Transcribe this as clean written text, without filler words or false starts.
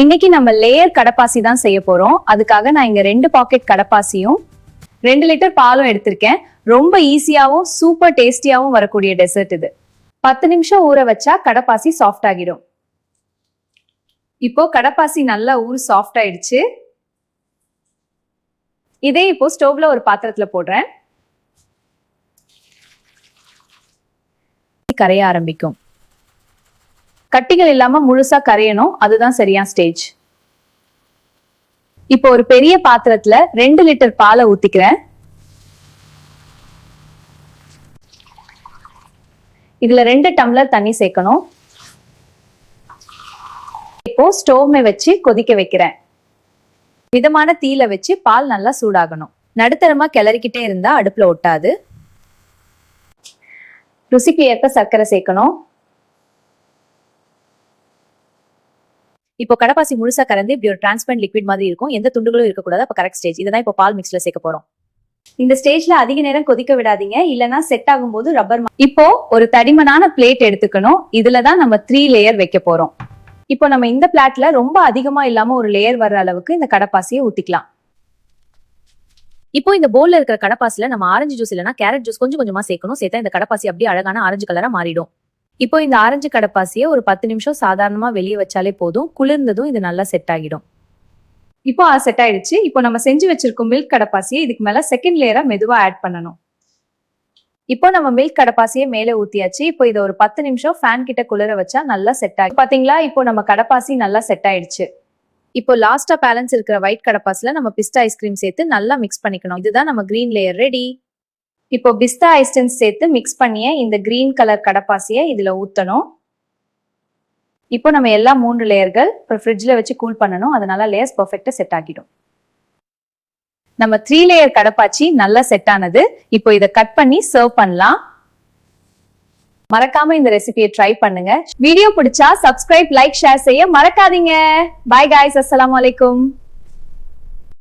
இன்னைக்கு நம்ம லேயர் கடப்பாசி தான் செய்ய போறோம். அதுக்காக நான் இங்க 2 பாக்கெட் கடப்பாசியும் 2 லிட்டர் பாலும் எடுத்திருக்கேன். ரொம்ப ஈஸியாவும் சூப்பர் டேஸ்டியாவும் வரக்கூடிய டெசர்ட் இது. 10 நிமிஷம் ஊற வச்சா கடப்பாசி சாஃப்ட் ஆகிடும். இப்போ கடப்பாசி நல்லா ஊறி சாஃப்ட் ஆயிடுச்சு. இதே இப்போ ஸ்டவ்ல ஒரு பாத்திரத்துல போடுறேன். கரைய ஆரம்பிக்கும். கட்டிகள் இல்லாம முழுசா கரையணும், அதுதான் சரியான ஸ்டேஜ். இப்போ ஒரு பெரிய பாத்திரத்துல 2 லிட்டர் பாலை ஊத்திக்கிறேன். இதுல 2 டம்ளர் தண்ணி சேர்க்கணும். இப்போ ஸ்டவ்ல வச்சு கொதிக்க வைக்கிறேன். மிதமான தீயில வச்சு பால் நல்லா சூடாகணும். நடுத்தரமா கிளறிக்கிட்டே இருந்தா அடுப்புல ஒட்டாது. ருசிக்கு ஏற்ப சர்க்கரை சேர்க்கணும். இப்போ கடப்பாசி முழுசா கறந்து இப்படி ஒரு டிரான்ஸ்பரண்ட் லிக்விட் மாதிரி இருக்கும். எந்த துண்டுகளும் இருக்கக்கூடாது. அப்ப கரெக்ட் ஸ்டேஜ். இதான் இப்போ பால் மிக்ஸ்ல சேர்க்க போறோம். இந்த ஸ்டேஜ்ல அதிக நேரம் கொதிக்க விடாதீங்க, இல்லனா செட் ஆகும்போது ரப்பர். இப்போ ஒரு தடிமனான பிளேட் எடுத்துக்கணும். இதுலதான் நம்ம 3 லேயர் வைக்க போறோம். இப்போ நம்ம இந்த பிளாட்ல ரொம்ப அதிகமா இல்லாம ஒரு லேயர் வர்ற அளவுக்கு இந்த கடப்பாசியை ஊத்திக்கலாம். இப்போ இந்த போல்ல இருக்கிற கடப்பாசில நம்ம ஆரஞ்சு ஜூஸ் இல்லனா கேரட் ஜூஸ் கொஞ்சம் கொஞ்சமா சேர்க்கணும். சேர்த்தா இந்த கடப்பாசி அப்படியே அழகான ஆரஞ்சு கலரா மாறிடும். இப்போ இந்த ஆரஞ்சு கடப்பாசியை ஒரு 10 நிமிஷம் சாதாரணமா வெளியே வச்சாலே போதும். குளிர்ந்ததும் இது நல்லா செட் ஆகிடும். இப்போ செட் ஆயிடுச்சு. இப்போ நம்ம செஞ்சு வச்சிருக்கோம் மில்க் கடப்பாசியை இதுக்கு மேல செகண்ட் லேயரா மெதுவா ஆட் பண்ணணும். இப்போ நம்ம மில்க் கடப்பாசியை மேலே ஊத்தியாச்சு. இப்போ இதை ஒரு 10 நிமிஷம் ஃபேன் கிட்ட குளிர வச்சா நல்லா செட் ஆகும். பாத்தீங்களா, இப்போ நம்ம கடப்பாசி நல்லா செட் ஆயிடுச்சு. இப்போ லாஸ்டா பேலன்ஸ் இருக்கிற ஒயிட் கடப்பாசில நம்ம பிஸ்தா ஐஸ்கிரீம் சேர்த்து நல்லா மிக்ஸ் பண்ணிக்கணும். இதுதான் நம்ம கிரீன் லேயர் ரெடி. இப்போ பிஸ்தா ஐஸ்டன்ஸ் சேர்த்து மிக்ஸ் பண்ணிய இந்த கிரீன் கலர் கடப்பாசியை இதுல ஊத்தணும். இப்போ நம்ம எல்லா 3 லேயர்கள் ஃப்ரிட்ஜ்ல வச்சு கூல் பண்ணணும். அதனால லேயர்ஸ் பெர்ஃபெக்ட்டா செட் ஆகிடும். நம்ம 3 லேயர் கடப்பாச்சி நல்லா செட் ஆனது. இப்போ இதை கட் பண்ணி சர்வ் பண்ணலாம். மறக்காம இந்த ரெசிபியை ட்ரை பண்ணுங்க. வீடியோ பிடிச்சா சப்ஸ்கிரைப், லைக், ஷேர் செய்ய மறக்காதீங்க. பை गाइस, अस्सलाम वालेकुम.